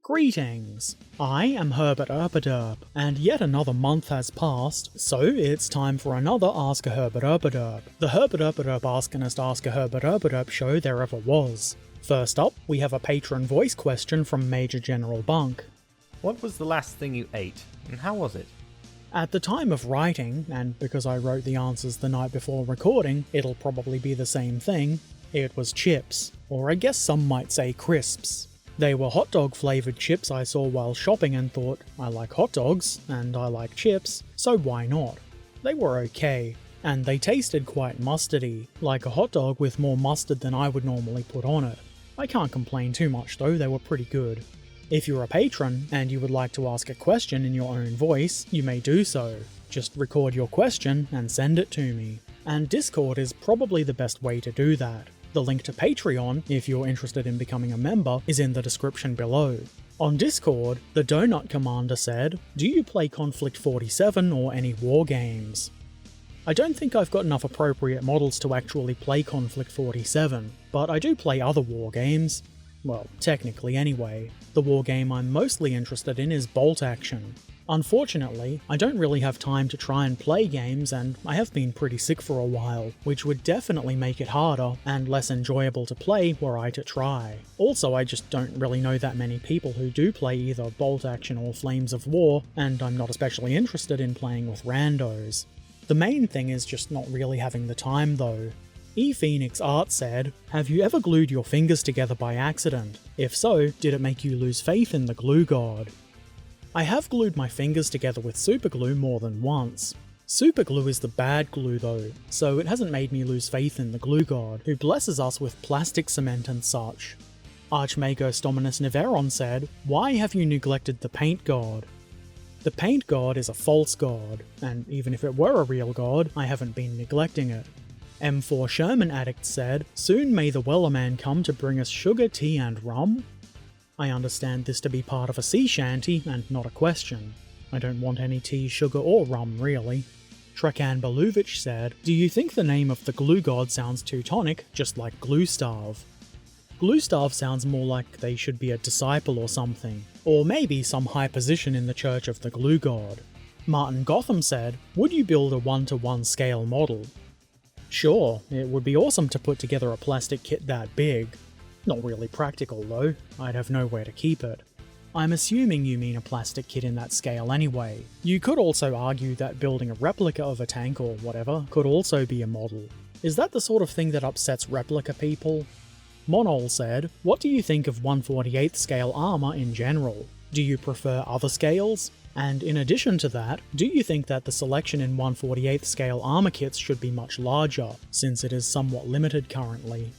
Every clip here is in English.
Greetings! I am Herbert Erpaderp, and yet another month has passed, so it's time for another Ask a Herbert Erpaderp, the Herbert Erpaderp Askinest Ask a Herbert Erpaderp show there ever was. First up, we have a patron voice question from Major General Bunk. What was the last thing you ate, and how was it? At the time of writing, and because I wrote the answers the night before recording, it'll probably be the same thing, it was chips, or I guess some might say crisps. They were hot dog flavoured chips I saw while shopping and thought, I like hot dogs, and I like chips, so why not? They were okay, and they tasted quite mustardy, like a hot dog with more mustard than I would normally put on it. I can't complain too much though, they were pretty good. If you're a patron, and you would like to ask a question in your own voice, you may do so. Just record your question and send it to me. And Discord is probably the best way to do that. The link to Patreon, if you're interested in becoming a member, is in the description below. On Discord, the Donut Commander said, "Do you play Conflict 47 or any war games?" I don't think I've got enough appropriate models to actually play Conflict 47, but I do play other war games. Well, technically anyway. The war game I'm mostly interested in is Bolt Action. Unfortunately, I don't really have time to try and play games, and I have been pretty sick for a while, which would definitely make it harder and less enjoyable to play were I to try. Also, I just don't really know that many people who do play either Bolt Action or Flames of War, and I'm not especially interested in playing with randos. The main thing is just not really having the time though. ePhoenix Art said, "Have you ever glued your fingers together by accident? If so, did it make you lose faith in the glue god?" I have glued my fingers together with superglue more than once. Superglue is the bad glue though, so it hasn't made me lose faith in the glue god, who blesses us with plastic cement and such. Archmagos Dominus Niveron said, "Why have you neglected the paint god?" The paint god is a false god, and even if it were a real god, I haven't been neglecting it. M4 Sherman Addict said, "Soon may the Wellerman come to bring us sugar, tea and rum?" I understand this to be part of a sea shanty, and not a question. I don't want any tea, sugar or rum, really. Trekan Baluvich said, "Do you think the name of the glue god sounds Teutonic, just like Gluestav?" Gluestav sounds more like they should be a disciple or something, or maybe some high position in the Church of the Glue God. Martin Gotham said, "Would you build a 1-to-1 scale model?" Sure, it would be awesome to put together a plastic kit that big. Not really practical though, I'd have nowhere to keep it. I'm assuming you mean a plastic kit in that scale anyway. You could also argue that building a replica of a tank or whatever could also be a model. Is that the sort of thing that upsets replica people? Monol said, "What do you think of 1/48th scale armor in general? Do you prefer other scales? And in addition to that, do you think that the selection in 1/48th scale armor kits should be much larger, since it is somewhat limited currently?"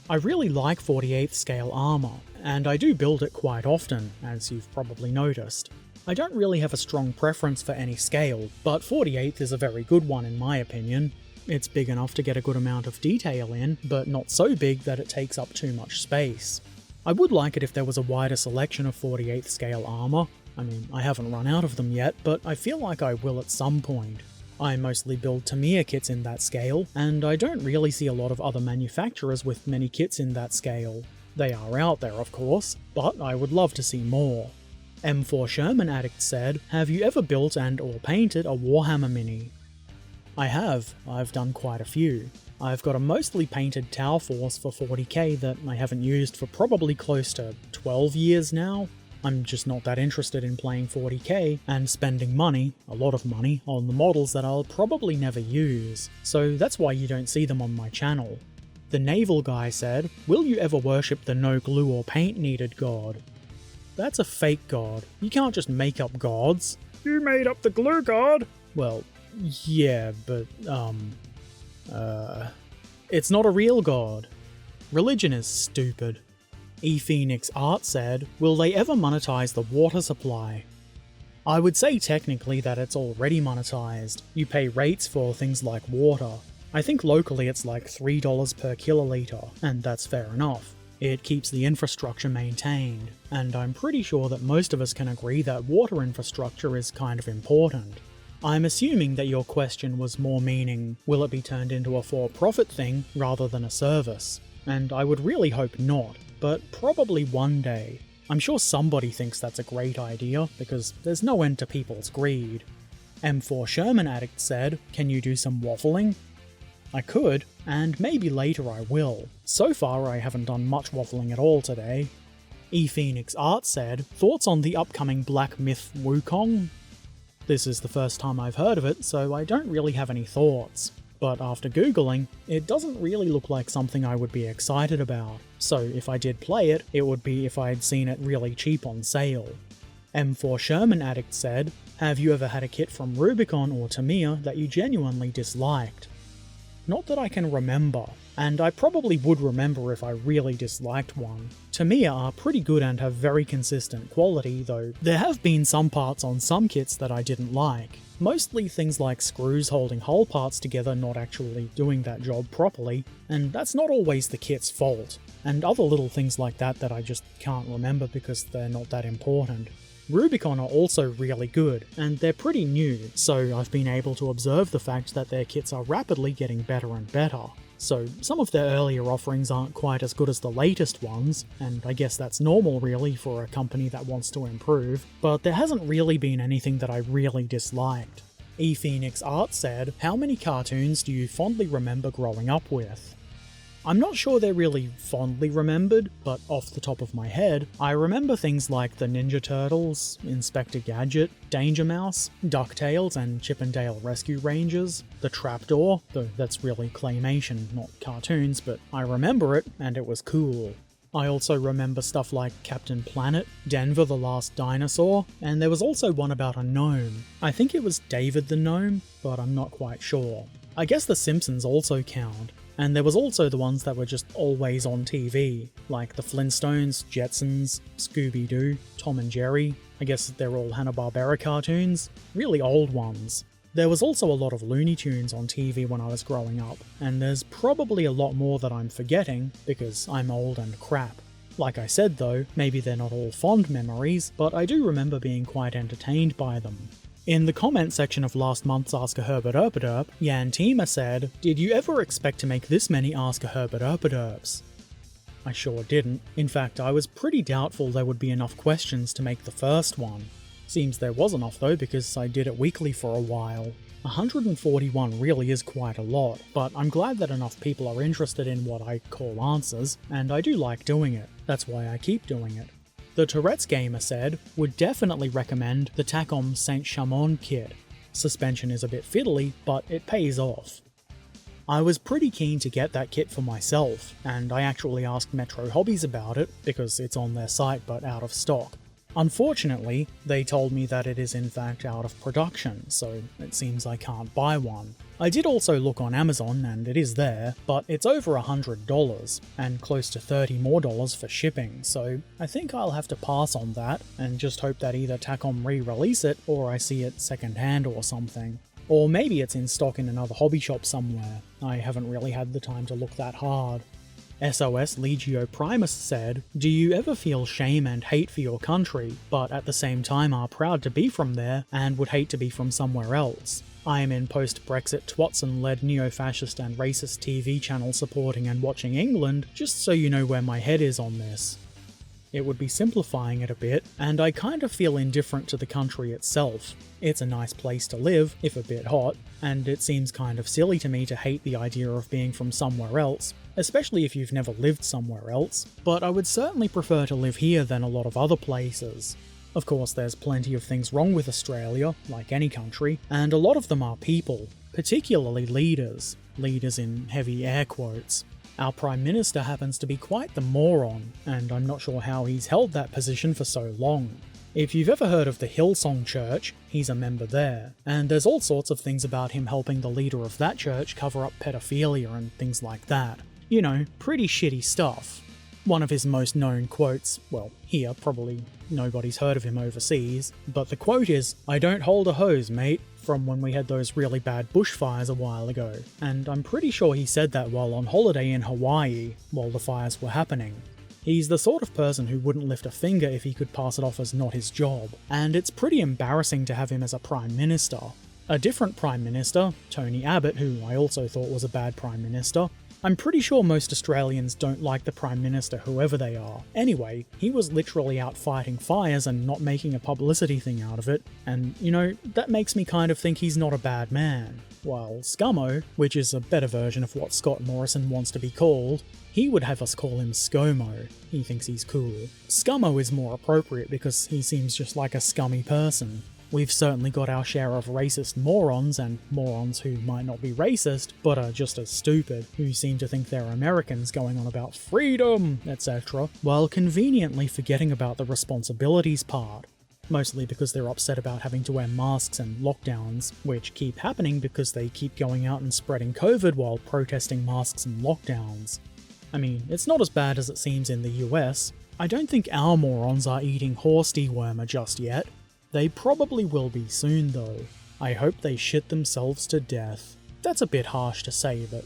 I really like 48th scale armor, and I do build it quite often, as you've probably noticed. I don't really have a strong preference for any scale, but 48th is a very good one in my opinion. It's big enough to get a good amount of detail in, but not so big that it takes up too much space. I would like it if there was a wider selection of 48th scale armor. I mean, I haven't run out of them yet, but I feel like I will at some point. I mostly build Tamiya kits in that scale, and I don't really see a lot of other manufacturers with many kits in that scale. They are out there, of course, but I would love to see more. M4 Sherman Addict said, "Have you ever built and or painted a Warhammer mini?" I have. I've done quite a few. I've got a mostly painted Tau Force for 40k that I haven't used for probably close to 12 years now. I'm just not that interested in playing 40k and spending money, a lot of money, on the models that I'll probably never use, so that's why you don't see them on my channel. The Naval Guy said, "Will you ever worship the no glue or paint needed god?" That's a fake god. You can't just make up gods. "You made up the glue god!" Well, yeah, but, it's not a real god. Religion is stupid. ePhoenix Art said, "Will they ever monetize the water supply?" I would say technically that it's already monetized. You pay rates for things like water. I think locally it's like $3 per kiloliter, and that's fair enough. It keeps the infrastructure maintained, and I'm pretty sure that most of us can agree that water infrastructure is kind of important. I'm assuming that your question was more meaning, will it be turned into a for-profit thing rather than a service? And I would really hope not, but probably one day. I'm sure somebody thinks that's a great idea, because there's no end to people's greed. M4 Sherman Addict said, "Can you do some waffling?" I could, and maybe later I will. So far I haven't done much waffling at all today. ePhoenix Art said, "Thoughts on the upcoming Black Myth Wukong?" This is the first time I've heard of it, so I don't really have any thoughts. But after googling, it doesn't really look like something I would be excited about. So if I did play it, it would be if I'd seen it really cheap on sale. M4 Sherman Addict said, "Have you ever had a kit from Rubicon or Tamiya that you genuinely disliked?" Not that I can remember, and I probably would remember if I really disliked one. Tamiya are pretty good and have very consistent quality, though there have been some parts on some kits that I didn't like. Mostly things like screws holding hull parts together not actually doing that job properly, and that's not always the kit's fault, and other little things like that that I just can't remember because they're not that important. Rubicon are also really good, and they're pretty new, so I've been able to observe the fact that their kits are rapidly getting better and better. So some of their earlier offerings aren't quite as good as the latest ones, and I guess that's normal really for a company that wants to improve, but there hasn't really been anything that I really disliked. ePhoenix Art said, "How many cartoons do you fondly remember growing up with?" I'm not sure they're really fondly remembered, but off the top of my head, I remember things like the Ninja Turtles, Inspector Gadget, Danger Mouse, DuckTales and Chip and Dale Rescue Rangers, the Trapdoor, though that's really claymation, not cartoons, but I remember it, and it was cool. I also remember stuff like Captain Planet, Denver the Last Dinosaur, and there was also one about a gnome. I think it was David the Gnome, but I'm not quite sure. I guess The Simpsons also count. And there was also the ones that were just always on TV, like the Flintstones, Jetsons, Scooby-Doo, Tom and Jerry. I guess they're all Hanna-Barbera cartoons, really old ones. There was also a lot of Looney Tunes on TV when I was growing up, and there's probably a lot more that I'm forgetting, because I'm old and crap. Like I said though, maybe they're not all fond memories, but I do remember being quite entertained by them. In the comment section of last month's Ask a Herbert Erpaderp, Yantima said, "Did you ever expect to make this many Ask a Herbert Erpaderps?" I sure didn't. In fact, I was pretty doubtful there would be enough questions to make the first one. Seems there was enough though, because I did it weekly for a while. 141 really is quite a lot, but I'm glad that enough people are interested in what I call answers, and I do like doing it. That's why I keep doing it. The Tourette's Gamer said, "Would definitely recommend the Tacom Saint Chamond kit. Suspension is a bit fiddly, but it pays off." I was pretty keen to get that kit for myself, and I actually asked Metro Hobbies about it, because it's on their site but out of stock. Unfortunately, they told me that it is in fact out of production, so it seems I can't buy one. I did also look on Amazon, and it is there, but it's over $100, and close to $30 more for shipping, so I think I'll have to pass on that, and just hope that either Tacom re-release it, or I see it second-hand or something. Or maybe it's in stock in another hobby shop somewhere. I haven't really had the time to look that hard. SOS Legio Primus said, "Do you ever feel shame and hate for your country, but at the same time are proud to be from there and would hate to be from somewhere else? I am in post-Brexit Twatson-led neo-fascist and racist TV channel supporting and watching England, just so you know where my head is on this." It would be simplifying it a bit, and I kind of feel indifferent to the country itself. It's a nice place to live, if a bit hot, and it seems kind of silly to me to hate the idea of being from somewhere else, especially if you've never lived somewhere else, but I would certainly prefer to live here than a lot of other places. Of course, there's plenty of things wrong with Australia, like any country, and a lot of them are people, particularly leaders. Leaders in heavy air quotes. Our Prime Minister happens to be quite the moron, and I'm not sure how he's held that position for so long. If you've ever heard of the Hillsong Church, he's a member there, and there's all sorts of things about him helping the leader of that church cover up pedophilia and things like that. You know, pretty shitty stuff. One of his most known quotes, well, here, probably nobody's heard of him overseas, but the quote is, "I don't hold a hose, mate," from when we had those really bad bushfires a while ago, and I'm pretty sure he said that while on holiday in Hawaii, while the fires were happening. He's the sort of person who wouldn't lift a finger if he could pass it off as not his job, and it's pretty embarrassing to have him as a Prime Minister. A different Prime Minister, Tony Abbott, who I also thought was a bad Prime Minister, I'm pretty sure most Australians don't like the Prime Minister, whoever they are. Anyway, he was literally out fighting fires and not making a publicity thing out of it, and, that makes me kind of think he's not a bad man. While Scummo, which is a better version of what Scott Morrison wants to be called, he would have us call him ScoMo. He thinks he's cool. Scummo is more appropriate because he seems just like a scummy person. We've certainly got our share of racist morons, and morons who might not be racist, but are just as stupid, who seem to think they're Americans going on about freedom, etc., while conveniently forgetting about the responsibilities part. Mostly because they're upset about having to wear masks and lockdowns, which keep happening because they keep going out and spreading COVID while protesting masks and lockdowns. I mean, it's not as bad as it seems in the US. I don't think our morons are eating horse dewormer just yet. They probably will be soon though. I hope they shit themselves to death. That's a bit harsh to say, but,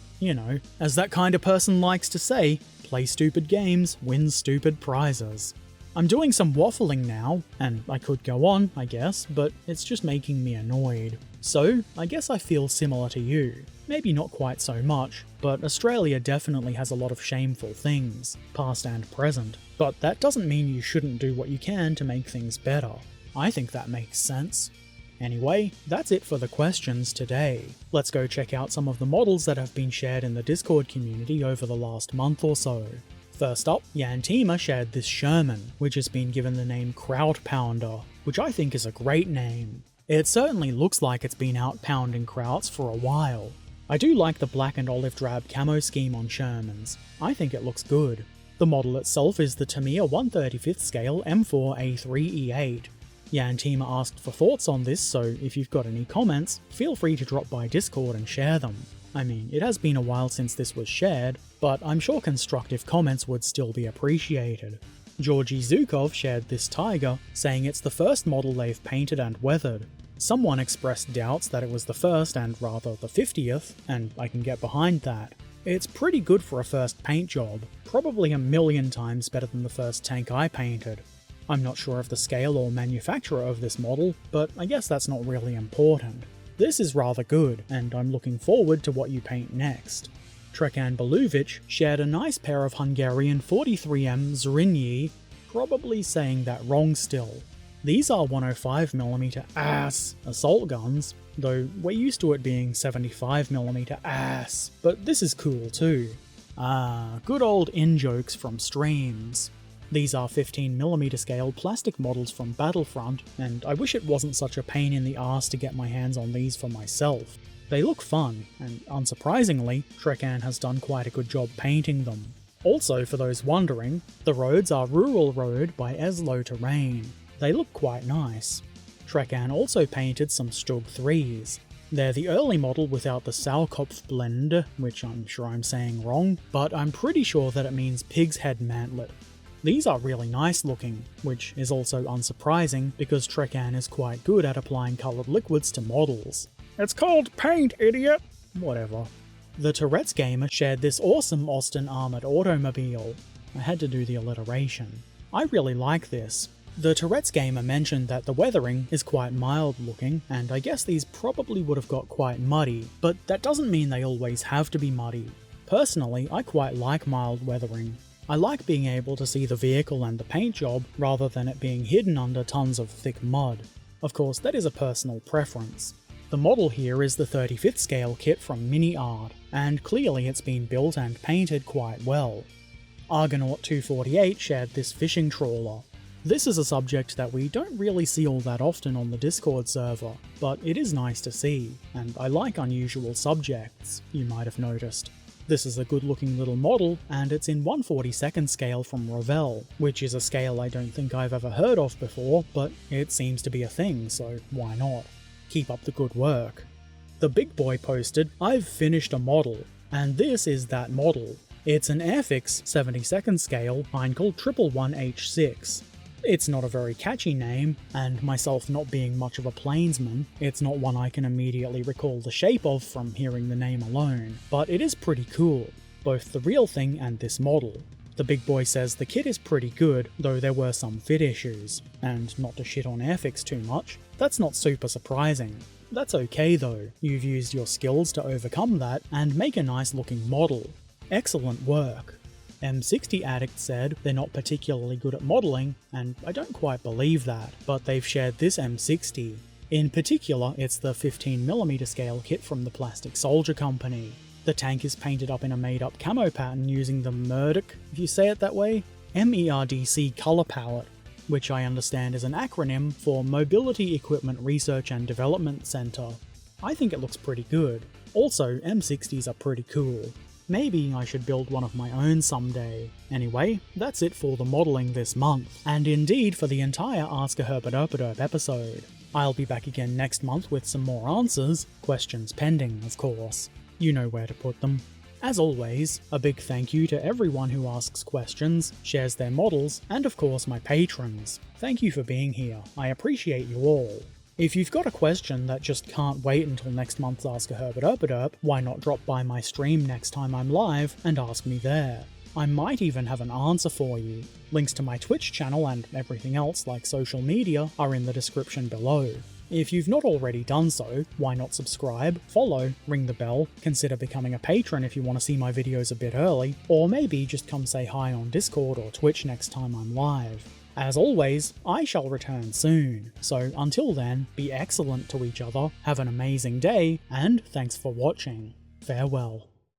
as that kind of person likes to say, play stupid games, win stupid prizes. I'm doing some waffling now, and I could go on, I guess, but it's just making me annoyed. So, I guess I feel similar to you. Maybe not quite so much, but Australia definitely has a lot of shameful things, past and present. But that doesn't mean you shouldn't do what you can to make things better. I think that makes sense. Anyway, that's it for the questions today. Let's go check out some of the models that have been shared in the Discord community over the last month or so. First up, Yantima shared this Sherman, which has been given the name Kraut Pounder, which I think is a great name. It certainly looks like it's been out pounding krauts for a while. I do like the black and olive drab camo scheme on Shermans. I think it looks good. The model itself is the Tamiya 1/35th scale M4A3E8. Yantima asked for thoughts on this, so if you've got any comments, feel free to drop by Discord and share them. I mean, it has been a while since this was shared, but I'm sure constructive comments would still be appreciated. Georgy Zukov shared this Tiger, saying it's the first model they've painted and weathered. Someone expressed doubts that it was the first and rather the 50th, and I can get behind that. It's pretty good for a first paint job, probably a million times better than the first tank I painted. I'm not sure of the scale or manufacturer of this model, but I guess that's not really important. This is rather good, and I'm looking forward to what you paint next. Trekan Beluvic shared a nice pair of Hungarian 43M Zrinyi, probably saying that wrong still. These are 105mm ass assault guns, though we're used to it being 75mm ass, but this is cool too. Good old in-jokes from streams. These are 15mm scale plastic models from Battlefront, and I wish it wasn't such a pain in the arse to get my hands on these for myself. They look fun, and unsurprisingly, Trekan has done quite a good job painting them. Also, for those wondering, the roads are Rural Road by Eslo Terrain. They look quite nice. Trekan also painted some Stug 3s. They're the early model without the Saukopf blend, which I'm sure I'm saying wrong, but I'm pretty sure that it means pig's head mantlet. These are really nice looking, which is also unsurprising because Trekan is quite good at applying coloured liquids to models. It's called paint, idiot! Whatever. The Tourette's Gamer shared this awesome Austin armoured automobile. I had to do the alliteration. I really like this. The Tourette's Gamer mentioned that the weathering is quite mild looking, and I guess these probably would have got quite muddy, but that doesn't mean they always have to be muddy. Personally, I quite like mild weathering. I like being able to see the vehicle and the paint job rather than it being hidden under tons of thick mud. Of course, that is a personal preference. The model here is the 35th scale kit from Mini Art, and clearly it's been built and painted quite well. Argonaut 248 shared this fishing trawler. This is a subject that we don't really see all that often on the Discord server, but it is nice to see, and I like unusual subjects, you might have noticed. This is a good looking little model, and it's in 1/42nd scale from Revell, which is a scale I don't think I've ever heard of before, but it seems to be a thing, so why not? Keep up the good work. The big boy posted, "I've finished a model," and this is that model. It's an Airfix 72nd scale Heinkel 111H6. It's not a very catchy name, and myself not being much of a plainsman, it's not one I can immediately recall the shape of from hearing the name alone, but it is pretty cool, both the real thing and this model. The big boy says the kit is pretty good, though there were some fit issues, and not to shit on Airfix too much, that's not super surprising. That's okay though, you've used your skills to overcome that and make a nice looking model. Excellent work. M60 Addict said they're not particularly good at modelling, and I don't quite believe that, but they've shared this M60. In particular, it's the 15mm scale kit from the Plastic Soldier Company. The tank is painted up in a made-up camo pattern using the MERDC, if you say it that way, MERDC colour palette, which I understand is an acronym for Mobility Equipment Research and Development Centre. I think it looks pretty good. Also, M60s are pretty cool. Maybe I should build one of my own someday. Anyway, that's it for the modelling this month, and indeed for the entire Ask a Herbert Erpaderp episode. I'll be back again next month with some more answers, questions pending, of course. You know where to put them. As always, a big thank you to everyone who asks questions, shares their models, and of course my patrons. Thank you for being here, I appreciate you all. If you've got a question that just can't wait until next month's Ask a Herbert Erpaderp, why not drop by my stream next time I'm live and ask me there? I might even have an answer for you. Links to my Twitch channel and everything else like social media are in the description below. If you've not already done so, why not subscribe, follow, ring the bell, consider becoming a patron if you want to see my videos a bit early, or maybe just come say hi on Discord or Twitch next time I'm live. As always, I shall return soon, so until then, be excellent to each other, have an amazing day, and thanks for watching. Farewell.